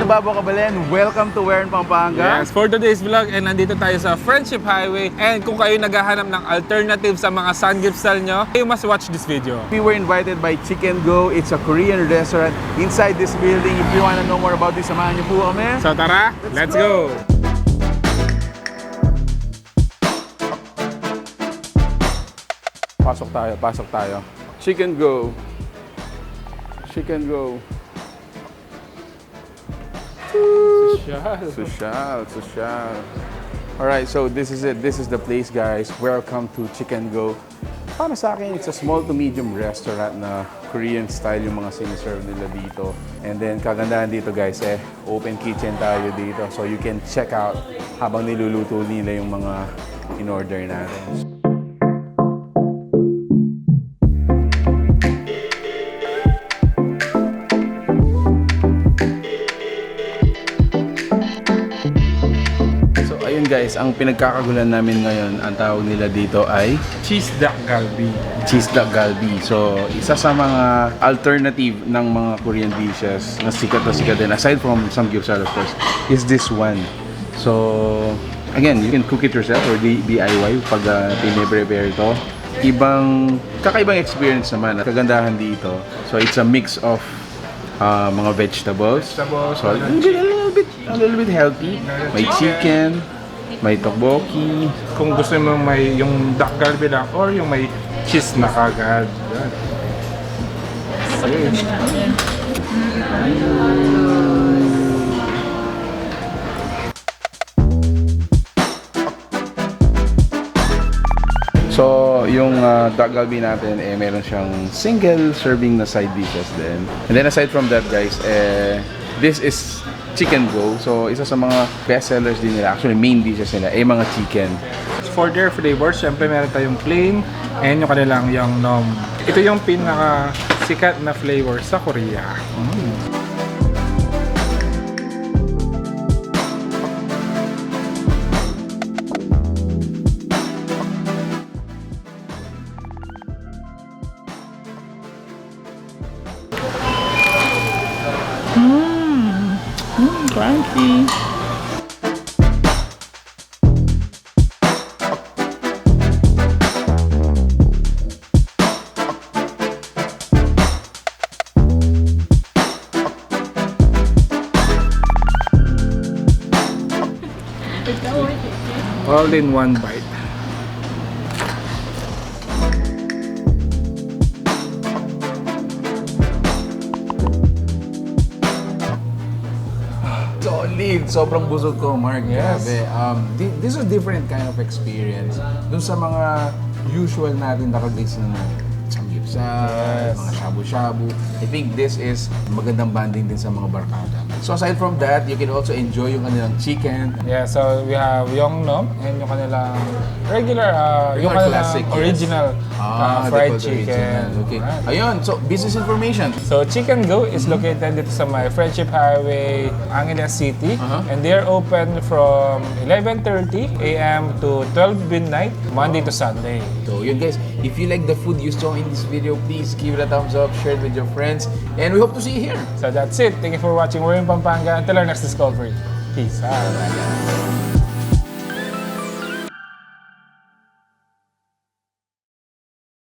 Babo Kabalen, welcome to Where in Pampanga. Yes, for today's vlog, and nandito tayo sa Friendship Highway. And kung kayo naghahanap ng alternative sa mga sangipsal nyo, you must watch this video. We were invited by Chicken Go. It's a Korean restaurant inside this building. If you want to know more about this, samahan niyo po kami. So tara, let's go! Pasok tayo, pasok tayo. Chicken Go. Chicken Go. Social. Alright, so this is it. This is the place, guys. Welcome to Chicken Go. Para sa akin, it's a small to medium restaurant na Korean style yung mga siniserve nila dito. And then, kagandahan dito, guys, open kitchen tayo dito. So you can check out habang niluluto nila yung mga in-order natin. Guys, ang pinagkakagulan namin ngayon, ang tawag nila dito ay Cheese dakgalbi. Cheese dakgalbi. So, isa sa mga alternative ng mga Korean dishes na sikat din, aside from samgyeopsal of course, is this one. So, again, you can cook it yourself or DIY pag pine-prepare ito. Kakaibang experience naman at kagandahan dito. So, it's a mix of mga vegetables. So, a little bit healthy. May chicken, may tteokbokki. Kung gusto mo may yung dakgalbi lang or yung may cheese na kagad. So, yung dakgalbi natin, meron siyang single serving na side dishes din. And then aside from that, guys, this is Chicken Go. So, isa sa mga best sellers din nila, actually main dishes nila, mga chicken. For their flavors, syempre meron tayong plain and yung kanilang yung nom. Ito yung pinaka sikat na flavor sa Korea. Crunchy. All in one bite. Sobrang busog ko, Mark. Yes. Grabe. This is a different kind of experience. Dun sa mga usual natin nakaglis na samgyeopsal, mga shabu-shabu. I think this is magandang banding din sa mga barkada. So aside from that, you can also enjoy yung kanilang chicken. Yeah, so we have yongnom and yung kanilang regular, yung kanilang classic, original fried chicken. Original. Okay. Right. Ayun, so business information. So Chicken Go is located dito sa my Friendship Highway, Angeles City, and they're open from 11:30 a.m. to 12 midnight, Monday to Sunday. So yun, guys, if you like the food you saw in this video, please give it a thumbs up, share it with your friends, and we hope to see you here. So that's it. Thank you for watching We're in Pampanga. Until our next discovery. Peace out.